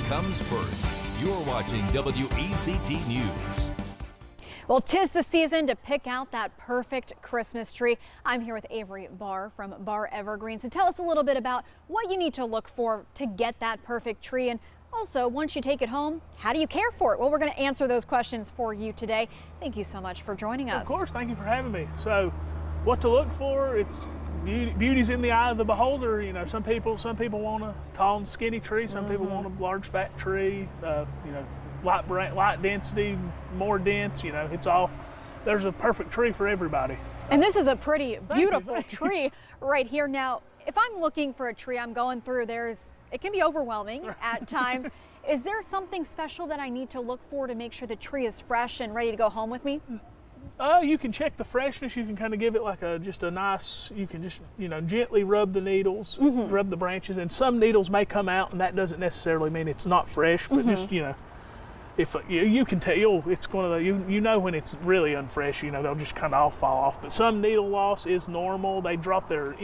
comes first. You're watching WECT News. Well, 'tis the season to pick out that perfect Christmas tree. I'm here with Avery Barr from Barr Evergreen. So tell us a little bit about what you need to look for to get that perfect tree. And also, once you take it home, how do you care for it? Well, we're going to answer those questions for you today. Thank you so much for joining us. Of course, thank you for having me. So what to look for, it's beauty's in the eye of the beholder. You know, some people want a tall and skinny tree. Some people want a large fat tree, you know, light density, more dense, you know, there's a perfect tree for everybody. And this is a pretty beautiful tree right here. Now, if I'm looking for a tree, I'm going through, it can be overwhelming at times. Is there something special that I need to look for to make sure the tree is fresh and ready to go home with me? You can check the freshness. You can kind of give it like you can just, you know, gently rub the needles, rub the branches, and some needles may come out, and that doesn't necessarily mean it's not fresh, but just, you know, if you can tell, it's one of the, you know when it's really unfresh, you know, they'll just kind of all fall off. But some needle loss is normal. They drop their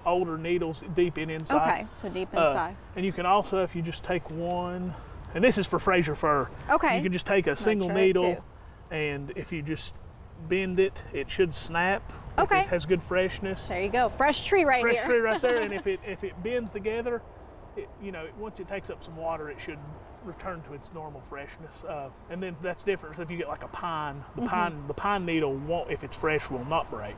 older needles deep inside. Okay, so deep inside. And you can also, if you just take one, and this is for Fraser fir. Okay. You can just take a single needle, and if you just bend it, it should snap. Okay. If it has good freshness. There you go, fresh tree right here. Fresh tree right there, and if it bends together, you know, once it takes up some water, it should return to its normal freshness. And then that's different. So if you get like a pine, the pine needle won't, if it's fresh, will not break.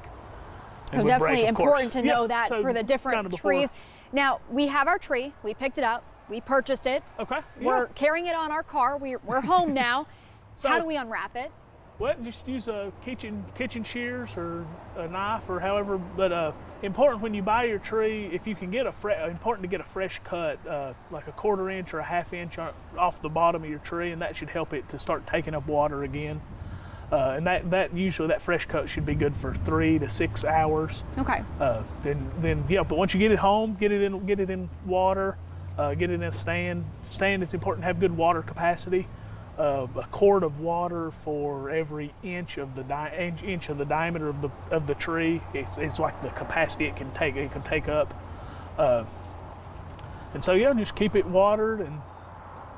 So definitely important to know that for the different trees. Now, we have our tree, we picked it up, we purchased it. Okay. We're carrying it on our car, we're home now. So, how do we unwrap it? Well, just use a kitchen shears or a knife or however, but important when you buy your tree, if you can get important to get a fresh cut, like a 1/4 inch or a 1/2 inch off the bottom of your tree, and that should help it to start taking up water again. And that usually that fresh cut should be good for 3 to 6 hours. Okay. Then yeah, but once you get it home, get it in water, get it in a stand. It's important to have good water capacity. A quart of water for every inch of the diameter of the tree. It's like the capacity it can take up. And so yeah, just keep it watered and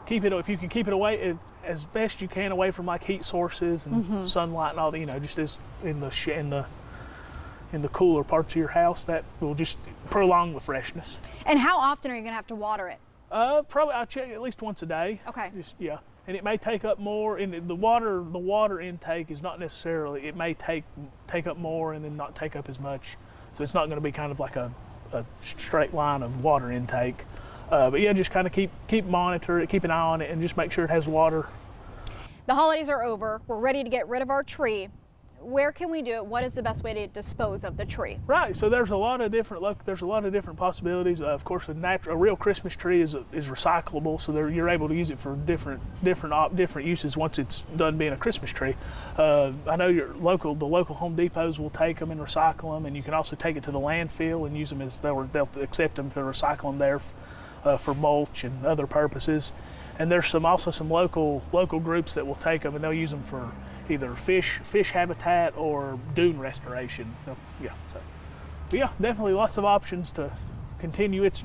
if you can keep it away as best you can away from like heat sources and sunlight and all that, you know, just as in the cooler parts of your house, that will just prolong the freshness. And how often are you going to have to water it? Probably I'll check at least once a day. Okay. Yeah. And it may take up more, and the water intake is not necessarily, it may take up more and then not take up as much. So it's not going to be kind of like a straight line of water intake. But yeah, just kind of keep monitor it, keep an eye on it, and just make sure it has water. The holidays are over. We're ready to get rid of our tree. Where can we do it? What is the best way to dispose of the tree? Right. So there's a lot of different possibilities. Of course, a real Christmas tree is recyclable, so you're able to use it for different uses once it's done being a Christmas tree. I know the local Home Depots will take them and recycle them, and you can also take it to the landfill and use them as they'll accept them to recycle them there for mulch and other purposes. And there's also some local groups that will take them and they'll use them for either fish habitat or dune restoration. So, yeah, definitely lots of options to continue its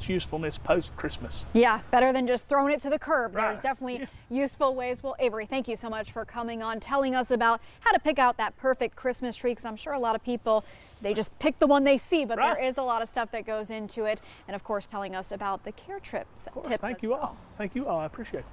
usefulness post Christmas. Yeah, better than just throwing it to the curb. Right. There's definitely useful ways. Well, Avery, thank you so much for coming on, telling us about how to pick out that perfect Christmas tree, because I'm sure a lot of people, they just pick the one they see, but there is a lot of stuff that goes into it. And of course, telling us about the care tips. Thank you all. Thank you all. I appreciate it.